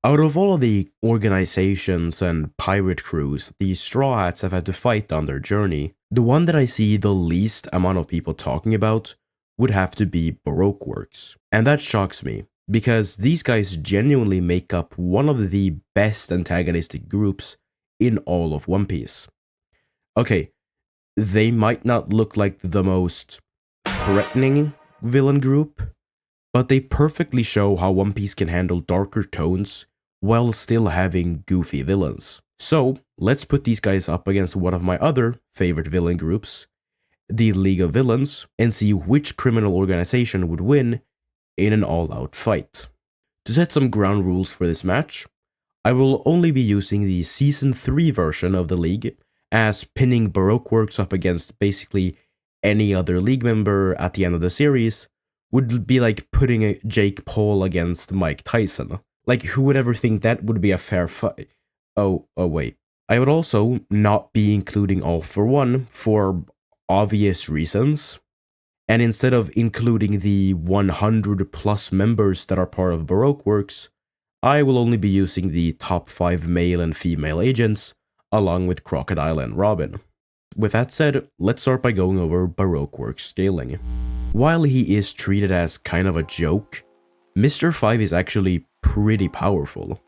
Out of all of the organizations and pirate crews the Straw Hats have had to fight on their journey, the one that I see the least amount of people talking about would have to be Baroque Works. And that shocks me, because these guys genuinely make up one of the best antagonistic groups in all of One Piece. Okay, they might not look like the most threatening villain group, but they perfectly show how One Piece can handle darker tones while still having goofy villains. So, let's put these guys up against one of my other favorite villain groups, the League of Villains, and see which criminal organization would win in an all-out fight. To set some ground rules for this match, I will only be using the Season 3 version of the League, as pinning Baroque Works up against basically any other League member at the end of the series would be like putting a Jake Paul against Mike Tyson. Like, who would ever think that would be a fair fight? Oh wait. I would also not be including All for One for obvious reasons. And instead of including the 100 plus members that are part of Baroque Works, I will only be using the top 5 male and female agents, along with Crocodile and Robin. With that said, let's start by going over Baroque Works scaling. While he is treated as kind of a joke, Mr. 5 is actually pretty powerful.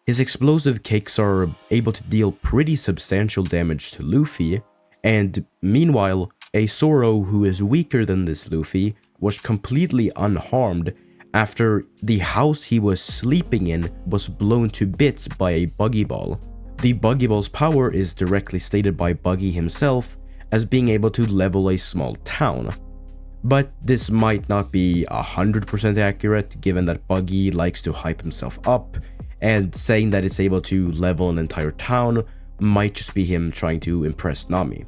His explosive kicks are able to deal pretty substantial damage to Luffy, and meanwhile, a Zoro who is weaker than this Luffy was completely unharmed after the house he was sleeping in was blown to bits by a buggy ball. The buggy ball's power is directly stated by Buggy himself as being able to level a small town. But this might not be 100% accurate, given that Buggy likes to hype himself up, and saying that it's able to level an entire town might just be him trying to impress Nami.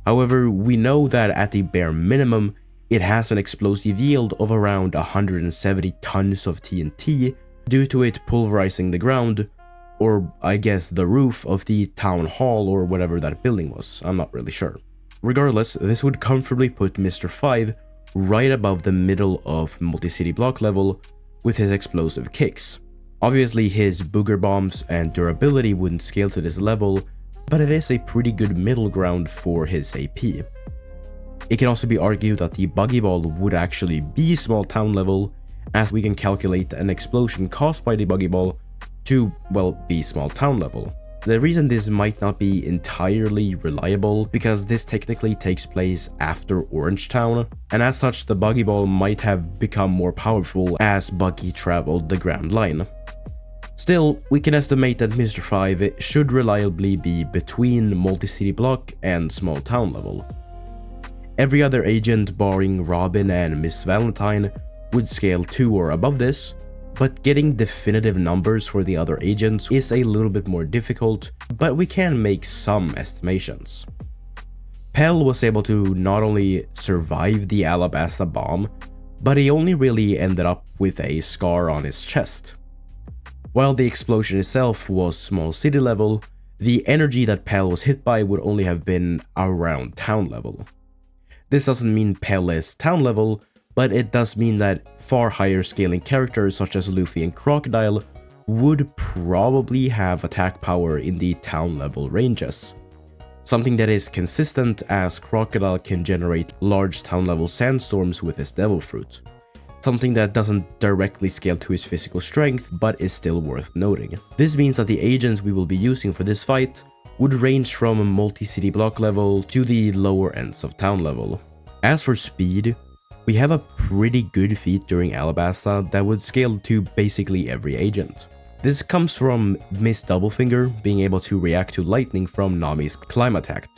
However, we know that at the bare minimum, it has an explosive yield of around 170 tons of TNT due to it pulverizing the ground, or I guess the roof of the town hall or whatever that building was, I'm not really sure. Regardless, this would comfortably put Mr. 5 right above the middle of multi-city block level with his explosive kicks. Obviously his booger bombs and durability wouldn't scale to this level, but it is a pretty good middle ground for his AP. It can also be argued that the buggy ball would actually be small town level, as we can calculate an explosion caused by the buggy ball to, well, be small town level. The reason this might not be entirely reliable because this technically takes place after Orange Town, and as such the buggy ball might have become more powerful as Buggy traveled the Grand Line. Still, we can estimate that Mr. 5 should reliably be between multi-city block and small town level. Every other agent barring Robin and Miss Valentine would scale to or above this, but getting definitive numbers for the other agents is a little bit more difficult, but we can make some estimations. Pell was able to not only survive the Alabasta bomb, but he only really ended up with a scar on his chest. While the explosion itself was small city level, the energy that Pell was hit by would only have been around town level. This doesn't mean Pell is town level, but it does mean that far higher scaling characters such as Luffy and Crocodile would probably have attack power in the town level ranges. Something that is consistent, as Crocodile can generate large town level sandstorms with his Devil Fruit. Something that doesn't directly scale to his physical strength, but is still worth noting. This means that the agents we will be using for this fight would range from multi-city block level to the lower ends of town level. As for speed, we have a pretty good feat during Alabasta that would scale to basically every agent. This comes from Miss Doublefinger being able to react to lightning from Nami's climb attack.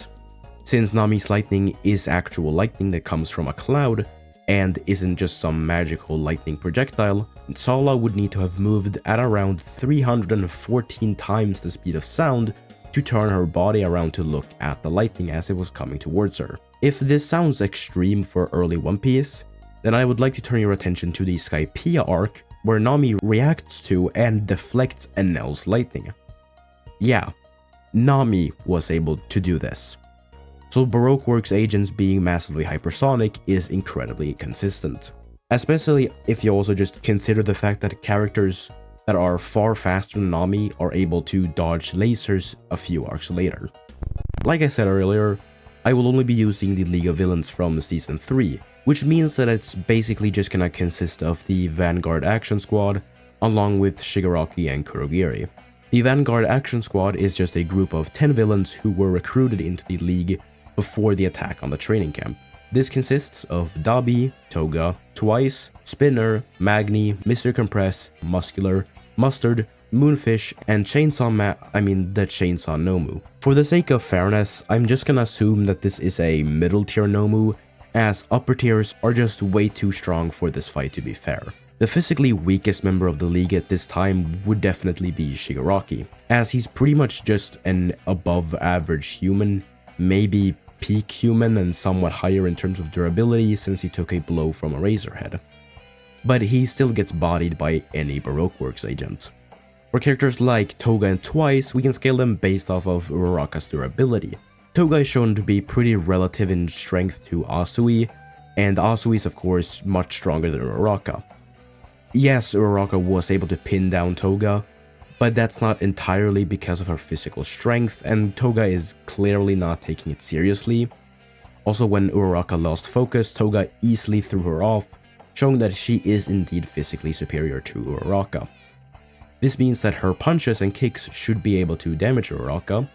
Since Nami's lightning is actual lightning that comes from a cloud, and isn't just some magical lightning projectile, Sala would need to have moved at around 314 times the speed of sound to turn her body around to look at the lightning as it was coming towards her. If this sounds extreme for early One Piece, then I would like to turn your attention to the Skypiea arc, where Nami reacts to and deflects Enel's lightning. Yeah, Nami was able to do this. So Baroque Works agents being massively hypersonic is incredibly consistent. Especially if you also just consider the fact that characters that are far faster than Nami are able to dodge lasers a few arcs later. Like I said earlier, I will only be using the League of Villains from Season 3, which means that it's basically just gonna consist of the Vanguard Action Squad, along with Shigaraki and Kurogiri. The Vanguard Action Squad is just a group of 10 villains who were recruited into the League before the attack on the training camp. This consists of Dabi, Toga, Twice, Spinner, Magni, Mr. Compress, Muscular, Mustard, Moonfish, and the Chainsaw Nomu. For the sake of fairness, I'm just gonna assume that this is a middle tier Nomu, as upper tiers are just way too strong for this fight to be fair. The physically weakest member of the League at this time would definitely be Shigaraki, as he's pretty much just an above average human, maybe peak human and somewhat higher in terms of durability since he took a blow from a Razorhead. But he still gets bodied by any Baroque Works agent. For characters like Toga and Twice, we can scale them based off of Uraraka's durability. Toga is shown to be pretty relative in strength to Asui, and Asui is of course much stronger than Uraraka. Yes, Uraraka was able to pin down Toga, but that's not entirely because of her physical strength, and Toga is clearly not taking it seriously. Also, when Uraraka lost focus, Toga easily threw her off, showing that she is indeed physically superior to Uraraka. This means that her punches and kicks should be able to damage Uraraka,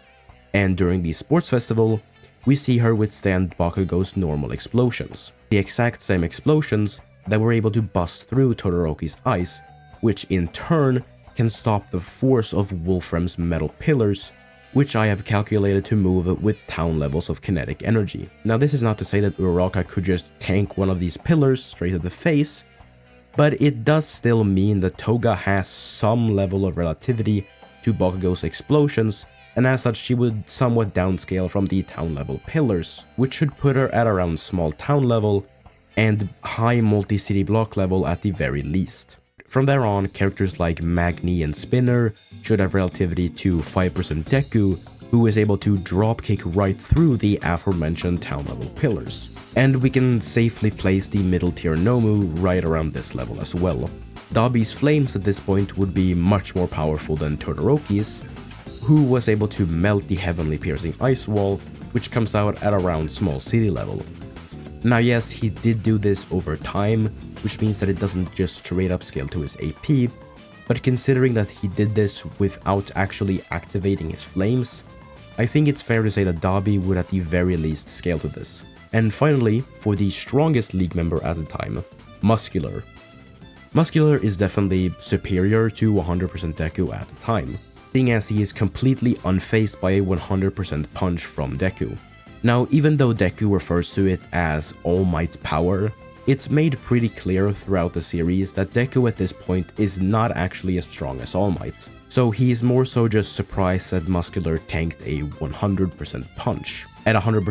and during the sports festival, we see her withstand Bakugo's normal explosions, the exact same explosions that were able to bust through Todoroki's ice, which in turn can stop the force of Wolfram's metal pillars, which I have calculated to move with town levels of kinetic energy. Now this is not to say that Uraraka could just tank one of these pillars straight to the face, but it does still mean that Toga has some level of relativity to Bakugo's explosions, and as such she would somewhat downscale from the town level pillars, which should put her at around small town level and high multi-city block level at the very least. From there on, characters like Magni and Spinner should have relativity to 5% Deku, who is able to dropkick right through the aforementioned town level pillars. And we can safely place the middle tier Nomu right around this level as well. Dabi's flames at this point would be much more powerful than Todoroki's, who was able to melt the heavenly piercing ice wall, which comes out at around small city level. Now yes, he did do this over time, which means that it doesn't just straight up scale to his AP, but considering that he did this without actually activating his flames, I think it's fair to say that Dabi would at the very least scale to this. And finally, for the strongest League member at the time, Muscular. Muscular is definitely superior to 100% Deku at the time, seeing as he is completely unfazed by a 100% punch from Deku. Now, even though Deku refers to it as All Might's power, it's made pretty clear throughout the series that Deku at this point is not actually as strong as All Might. So he is more so just surprised that Muscular tanked a 100% punch. At 100%,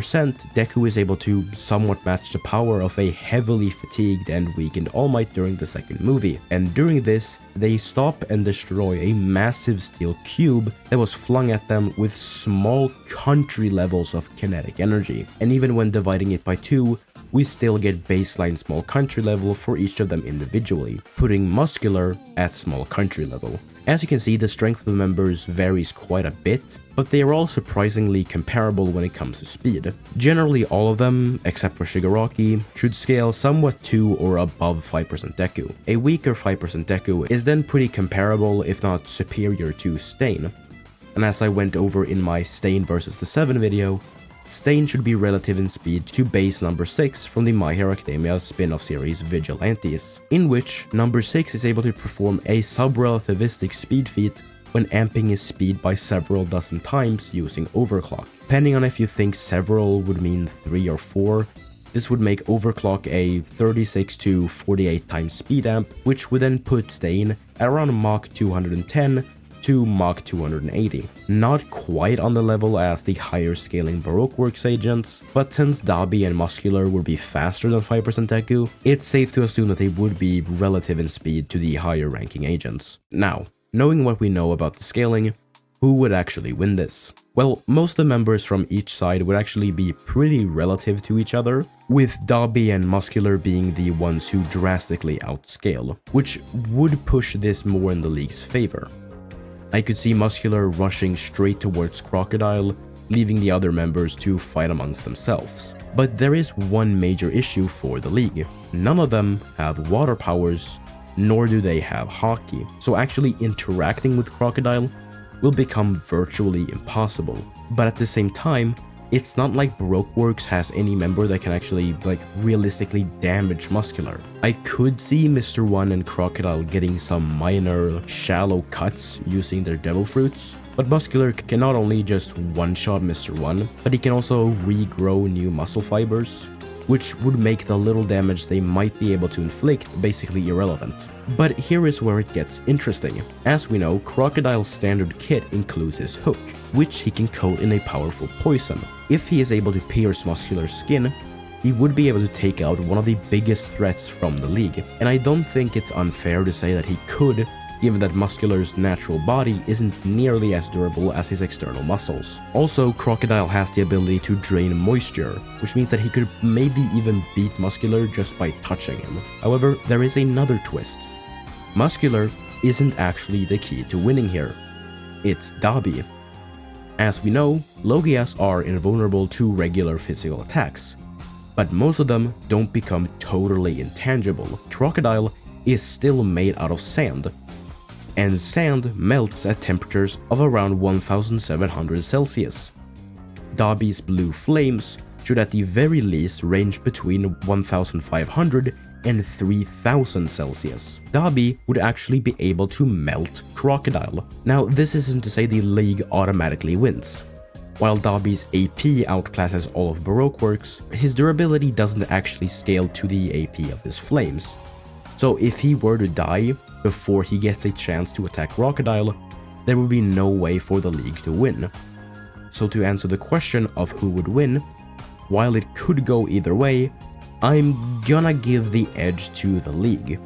Deku is able to somewhat match the power of a heavily fatigued and weakened All Might during the second movie, and during this, they stop and destroy a massive steel cube that was flung at them with small country levels of kinetic energy, and even when dividing it by 2, we still get baseline small country level for each of them individually, putting Muscular at small country level. As you can see, the strength of the members varies quite a bit, but they are all surprisingly comparable when it comes to speed. Generally all of them, except for Shigaraki, should scale somewhat to or above 5% Deku. A weaker 5% Deku is then pretty comparable if not superior to Stain. And as I went over in my Stain vs the 7 video, Stain should be relative in speed to base number 6 from the My Hero Academia spin-off series Vigilantes, in which number 6 is able to perform a sub-relativistic speed feat when amping his speed by several dozen times using overclock. Depending on if you think several would mean 3 or 4, this would make overclock a 36 to 48 times speed amp, which would then put Stain at around Mach 210 to Mach 280. Not quite on the level as the higher scaling Baroque Works agents, but since Dabi and Muscular would be faster than 5% Deku, it's safe to assume that they would be relative in speed to the higher ranking agents. Now, knowing what we know about the scaling, who would actually win this? Well, most of the members from each side would actually be pretty relative to each other, with Dobby and Muscular being the ones who drastically outscale, which would push this more in the league's favor. I could see Muscular rushing straight towards Crocodile, leaving the other members to fight amongst themselves. But there is one major issue for the league. None of them have water powers, nor do they have hockey, so actually interacting with Crocodile will become virtually impossible. But at the same time, it's not like Baroque Works has any member that can actually realistically damage Muscular. I could see Mr. One and Crocodile getting some minor shallow cuts using their devil fruits, but Muscular can not only just one-shot Mr. One, but he can also regrow new muscle fibers, which would make the little damage they might be able to inflict basically irrelevant. But here is where it gets interesting. As we know, Crocodile's standard kit includes his hook, which he can coat in a powerful poison. If he is able to pierce Muscular's skin, he would be able to take out one of the biggest threats from the league, and I don't think it's unfair to say that he could, given that Muscular's natural body isn't nearly as durable as his external muscles. Also, Crocodile has the ability to drain moisture, which means that he could maybe even beat Muscular just by touching him. However, there is another twist. Muscular isn't actually the key to winning here. It's Dobby. As we know, Logias are invulnerable to regular physical attacks, but most of them don't become totally intangible. Crocodile is still made out of sand, and sand melts at temperatures of around 1700 Celsius. Dobby's blue flames should at the very least range between 1500 and 3000 Celsius. Dobby would actually be able to melt Crocodile. Now, this isn't to say the league automatically wins. While Dobby's AP outclasses all of Baroque Works, his durability doesn't actually scale to the AP of his flames. So if he were to die before he gets a chance to attack Crocodile, there would be no way for the league to win. So to answer the question of who would win, while it could go either way, I'm gonna give the edge to the league.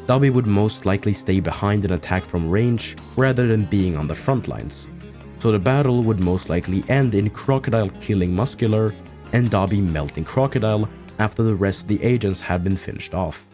Dobby would most likely stay behind an attack from range rather than being on the front lines. So the battle would most likely end in Crocodile killing Muscular and Dobby melting Crocodile after the rest of the agents had been finished off.